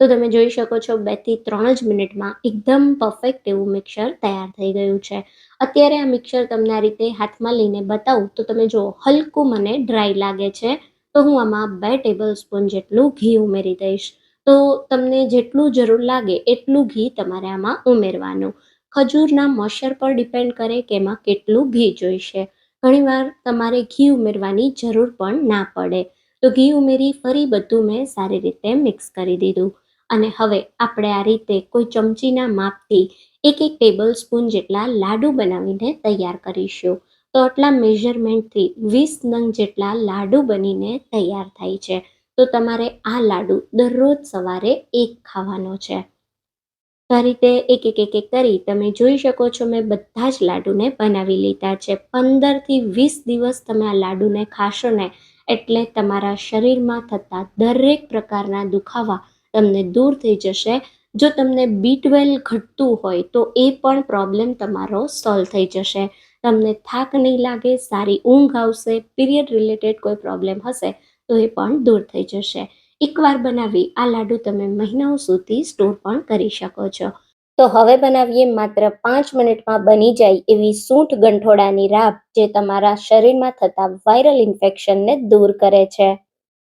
તો તમે જોઈ શકો છો 2 થી 3 જ મિનિટમાં એકદમ પરફેક્ટ એવું મિક્સર તૈયાર થઈ ગયું છે. અત્યારે આ મિક્સર તમને આ રીતે હાથમાં લઈને બતાવું તો તમે જો હલકું મને ડ્રાય લાગે છે. તો હું આમાં 2 ટેબલ સ્પૂન જેટલું ઘી ઉમેરી દઈશ. તો તમને જેટલું જરૂર લાગે એટલું ઘી તમારે આમાં ઉમેરવાનું. ખજૂરના મોઇશ્ચર પર ડિપેન્ડ કરે કે એમાં કેટલું ઘી જોઈશે. ઘણીવાર તમારે ઘી ઉમેરવાની જરૂર પણ ના પડે. તો ઘી ઉમેરી ફરી બધું મેં સારી રીતે મિક્સ કરી દીધું. અને હવે આપણે આ રીતે કોઈ ચમચીના માપથી 1 ટેબલ સ્પૂન જેટલા લાડુ બનાવીને તૈયાર કરીશું. તો આટલા મેઝરમેન્ટથી 20 નંગ જેટલા લાડુ બનીને તૈયાર થાય છે. તો તમારે આ લાડુ દરરોજ સવારે એક ખાવાનો છે. તો આ રીતે એક કરી તમે જોઈ શકો છો મેં બધા જ લાડુને બનાવી લીધા છે. 15 થી 20 દિવસ તમે આ લાડુને ખાશો ને એટલે તમારા શરીરમાં થતા દરેક પ્રકારના દુખાવા તમને દૂર થઈ જશે. જો તમને B12 ઘટતું હોય તો એ પણ પ્રોબ્લેમ તમારો સોલ્વ થઈ જશે. તમને થાક નહીં લાગે, સારી ઊંઘ આવશે, પીરિયડ રિલેટેડ કોઈ પ્રોબ્લેમ હશે તો એ પણ દૂર થઈ જશે. એકવાર બનાવી આ લાડુ તમે મહિનાઓ સુધી સ્ટોર પણ કરી શકો છો. તો હવે બનાવીએ માત્ર 5 મિનિટમાં બની જાય એવી સૂંઠ ગંઠોડાની રાબ, જે તમારા શરીરમાં થતા વાયરલ ઇન્ફેક્શનને દૂર કરે છે.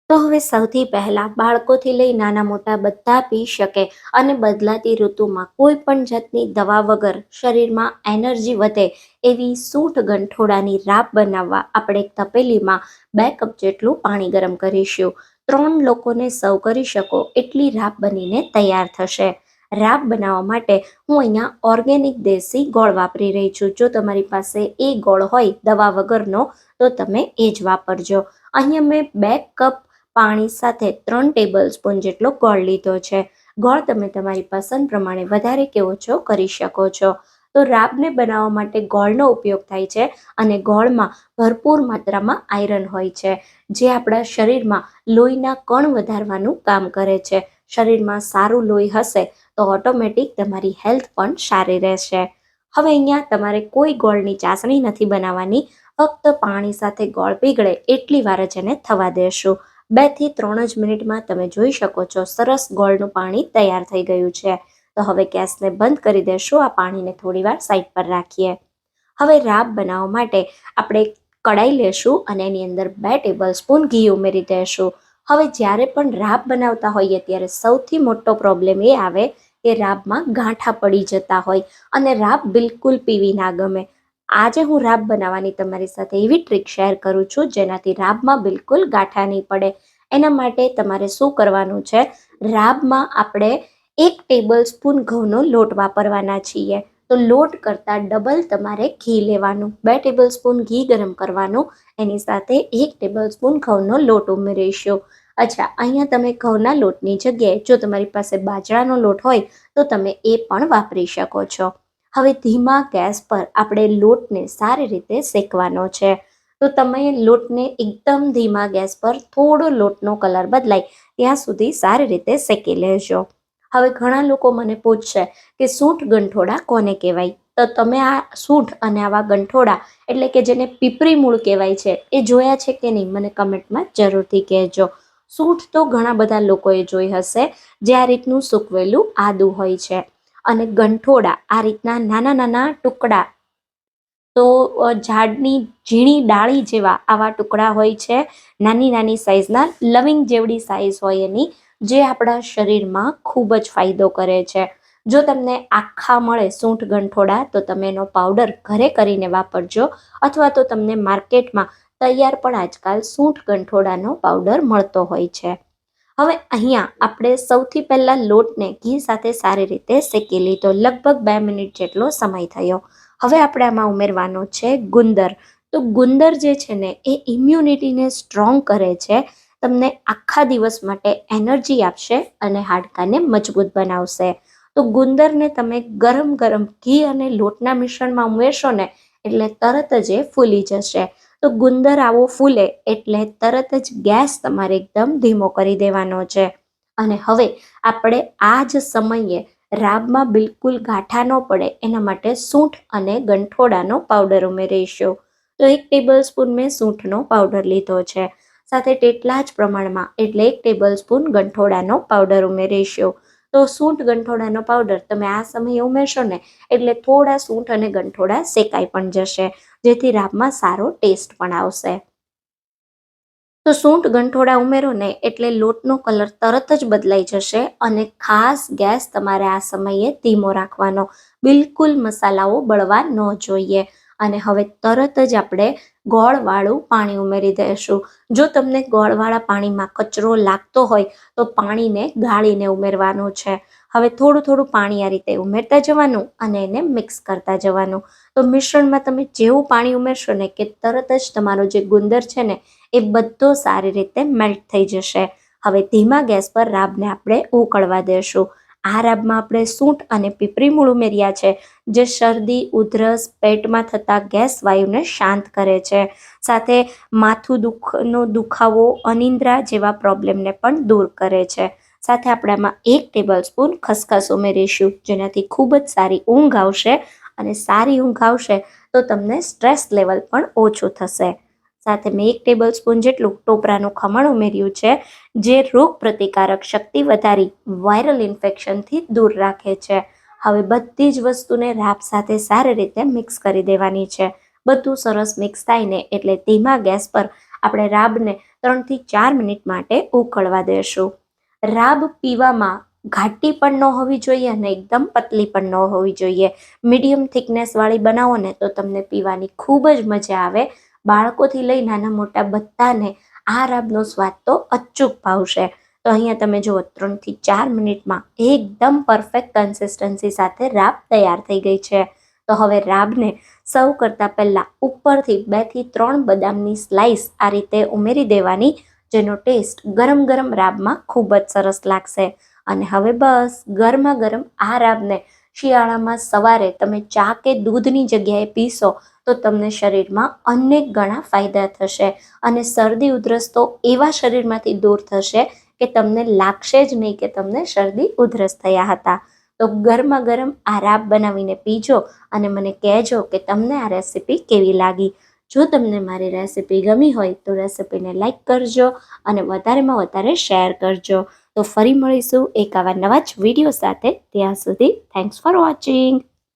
તો હવે સૌથી પહેલા બાળકોથી લઈ નાના મોટા બધા પી શકે અને બદલાતી ઋતુમાં કોઈ પણ જાતની દવા વગર શરીરમાં એનર્જી વધે એવી સૂંઠ ગંઠોડાની રાબ બનાવવા આપણે એક તપેલીમાં 2 કપ જેટલું પાણી ગરમ કરીશું. 3 લોકોને સર્વ કરી શકો એટલી રાબ બનીને તૈયાર થશે. રાબ બનાવવા માટે હું અહીંયા ઓર્ગેનિક દેશી ગોળ વાપરી રહી છું. જો તમારી પાસે એ ગોળ હોય દવા વગરનો તો તમે એ જ વાપરજો. અહીંયા મેં 2 કપ પાણી સાથે 3 ટેબલ સ્પૂન જેટલો ગોળ લીધો છે. ગોળ તમે તમારી પસંદ પ્રમાણે વધારે કે ઓછો કરી શકો છો. તો રાબને બનાવવા માટે ગોળનો ઉપયોગ થાય છે અને ગોળમાં ભરપૂર માત્રામાં આયરન હોય છે, જે આપણા શરીરમાં લોહીના કણ વધારવાનું કામ કરે છે. શરીરમાં સારું લોહી હશે તો ઓટોમેટિક તમારી હેલ્થ પણ સારી રહેશે. હવે અહીંયા તમારે કોઈ ગોળની ચાસણી નથી બનાવવાની, ફક્ત પાણી સાથે ગોળ પીગળે એટલી વાર જ એને થવા દેશું. 2 થી 3 જ મિનિટમાં તમે જોઈ શકો છો સરસ ગોળનું પાણી તૈયાર થઈ ગયું છે. તો હવે ગેસને બંધ કરી દેશું. આ પાણીને થોડીવાર સાઈડ પર રાખીએ. હવે રાબ બનાવવા માટે આપણે કડાઈ લેશું અને એની અંદર 2 ટેબલ સ્પૂન ઘી ઉમેરી દઈશું. હવે જ્યારે પણ રાબ બનાવતા હોઈએ ત્યારે સૌથી મોટો પ્રોબ્લેમ એ આવે કે રાબમાં ગાંઠા પડી જતા હોય અને રાબ બિલકુલ પીવી ના ગમે. આજે હું રાબ બનાવવાની તમારી સાથે એવી ટ્રીક શેર કરું છું જેનાથી રાબમાં બિલકુલ ગાંઠા નહીં પડે. એના માટે તમારે શું કરવાનું છે, રાબમાં આપણે 1 ટેબલ સ્પૂન ઘઉંનો લોટ વાપરવાના છીએ. તો લોટ કરતાં ડબલ તમારે ઘી લેવાનું. 2 ટેબલ સ્પૂન ઘી ગરમ કરવાનું, એની સાથે 1 ટેબલ સ્પૂન ઘઉંનો લોટ ઉમેરીશું. અચ્છા, અહીંયા તમે ઘઉંના લોટની જગ્યાએ જો તમારી પાસે બાજરાનો લોટ હોય તો તમે એ પણ વાપરી શકો છો. હવે ધીમા ગેસ પર આપણે લોટને સારી રીતે શેકવાનો છે. તો તમે લોટને એકદમ ધીમા ગેસ પર થોડો લોટનો કલર બદલાય ત્યાં સુધી સારી રીતે શેકી લેજો. હવે ઘણા લોકો મને પૂછશે કે સૂંઠ ગંઠોડા કોને કહેવાય? તો તમે આ સૂંઠ અને આવા ગંઠોડા એટલે કે જેને પીપરી મૂળ કહેવાય છે એ જોયા છે કે નહીં? મને કમેન્ટમાં જરૂરથી કહેજો. સૂંઠ તો ઘણા બધા લોકોએ જોઈ હશે, જે આ રીતનું સૂકવેલું આદું હોય છે. અને ગંઠોડા આ રીતના નાના નાના ટુકડા, તો ઝાડની ઝીણી ડાળી જેવા આવા ટુકડા હોય છે, નાની નાની સાઈઝના, લવિંગ જેવડી સાઈઝ હોય એની, જે આપણા શરીરમાં ખૂબ જ ફાયદો કરે છે. જો તમને આખા મળે સૂંઠ ગંઠોડા તો તમે એનો પાવડર ઘરે કરીને વાપરજો, અથવા તો તમને માર્કેટમાં તૈયાર પણ આજકાલ સૂંઠ ગંઠોડાનો પાવડર મળતો હોય છે. હવે અહીંયા આપણે સૌથી પહેલાં લોટને ઘી સાથે સારી રીતે શેકી લીધો. લગભગ 2 મિનિટ જેટલો સમય થયો. હવે આપણે આમાં ઉમેરવાનો છે ગુંદર. તો ગુંદર જે છે ને એ ઇમ્યુનિટીને સ્ટ્રોંગ કરે છે, તમને આખા દિવસ માટે એનર્જી આપશે અને હાડકાને મજબૂત બનાવશે. તો ગુંદરને તમે ગરમ ગરમ ઘી અને લોટના મિશ્રણમાં ઉમેરશો ને એટલે તરત જ એ ફૂલી જશે. તો ગુંદર આવો ફૂલે એટલે તરત જ ગેસ તમારે એકદમ ધીમો કરી દેવાનો છે. અને હવે આપણે આ જ સમયે રાબમાં બિલકુલ ગાંઠા ન પડે એના માટે સૂંઠ અને ગંઠોડાનો પાવડર ઉમેરીશું. તો 1 ટેબલ સ્પૂન મેં સૂંઠનો પાવડર લીધો છે, સાથે તેટલા જ પ્રમાણમાં એટલે 1 ટેબલ સ્પૂન ગંઠોડાનો પાવડર ઉમેરીશું. તો સૂંઠ ગંઠોડાનો પાવડર તમે આ સમયે ઉમેરશો ને એટલે થોડા સૂંઠ અને ગંઠોડા શેકાઈ પણ જશે, જેથી રાબમાં સારો ટેસ્ટ પણ આવશે. તો સૂંઠ ગંઠોડા ઉમેરો ને એટલે લોટનો કલર તરત જ બદલાઈ જશે. અને ખાસ ગેસ તમારે આ સમયે ધીમો રાખવાનો, બિલકુલ મસાલાઓ બળવા ન જોઈએ. અને હવે તરત જ આપણે ગોળવાળું પાણી ઉમેરી દઈશું. જો તમને ગોળવાળા પાણીમાં કચરો લાગતો હોય તો પાણીને ગાળીને ઉમેરવાનું છે. હવે થોડું થોડું પાણી આ રીતે ઉમેરતા જવાનું અને એને મિક્સ કરતા જવાનું. તો મિશ્રણમાં તમે જેવું પાણી ઉમેરશો ને કે તરત જ તમારો જે ગુંદર છે ને એ બધો સારી રીતે મેલ્ટ થઈ જશે. હવે ધીમા ગેસ પર રાબને આપણે ઉકળવા દેશું. આ રાબમાં આપણે સૂંઠ અને પીપરી મૂળ ઉમેર્યા છે, જે શરદી, ઉધરસ, પેટમાં થતા ગેસ વાયુને શાંત કરે છે, સાથે માથું દુખાવો, અનિદ્રા જેવા પ્રોબ્લેમને પણ દૂર કરે છે. સાથે આપણે આમાં 1 ટેબલ સ્પૂન ખસખસ ઉમેરીશું, જેનાથી ખૂબ જ સારી ઊંઘ આવશે. અને સારી ઊંઘ આવશે તો તમને સ્ટ્રેસ લેવલ પણ ઓછું થશે. સાથે મેં 1 ટેબલ સ્પૂન જેટલું ટોપરાનું ખમણ ઉમેર્યું છે, જે રોગ પ્રતિકારક શક્તિ વધારી વાયરલ ઇન્ફેક્શનથી દૂર રાખે છે. હવે બધી જ વસ્તુને રાબ સાથે સારી રીતે મિક્સ કરી દેવાની છે. બધું સરસ મિક્સ થાય ને એટલે ધીમા ગેસ પર આપણે રાબને 3 થી 4 મિનિટ માટે ઉકળવા દેશું. રાબ પીવામાં ઘાટી પણ ન હોવી જોઈએ અને એકદમ પતલી પણ ન હોવી જોઈએ. મીડિયમ થિકનેસ વાળી બનાવો ને તો તમને પીવાની ખૂબ જ મજા આવે. બાળકોથી લઈ નાના મોટા બધાને આ રાબનો સ્વાદ તો અચૂક ભાવશે. તો અહીંયા તમે જુઓ 3 થી 4 મિનિટમાં એકદમ પરફેક્ટ કન્સિસ્ટન્સી સાથે રાબ તૈયાર થઈ ગઈ છે. તો હવે રાબને સર્વ કરતા પહેલા ઉપરથી 2 થી 3 બદામની સ્લાઇસ આ રીતે ઉમેરી દેવાની, જેનો ટેસ્ટ ગરમ ગરમ રાબમાં ખૂબ જ સરસ લાગશે. અને હવે બસ ગરમા ગરમ આ રાબને શિયાળામાં સવારે તમે ચા કે દૂધની જગ્યાએ પીશો તો તમને શરીરમાં અનેક ગણા ફાયદા થશે. અને શરદી ઉધરસ તો એવા શરીરમાંથી દૂર થશે કે તમને લાગશે જ નહીં કે તમને શરદી ઉધરસ થયા હતા. તો ગરમા ગરમ આ રાબ બનાવીને પીજો અને મને કહેજો કે તમને આ રેસિપી કેવી લાગી. જો તમને મારી રેસિપી ગમી હોય તો રેસિપીને લાઈક કરજો અને વધારેમાં વધારે શેર કરજો. તો ફરી મળીશું એક આવા નવા જ વિડીયો સાથે. ત્યાં સુધી થેન્ક્સ ફોર વોચિંગ.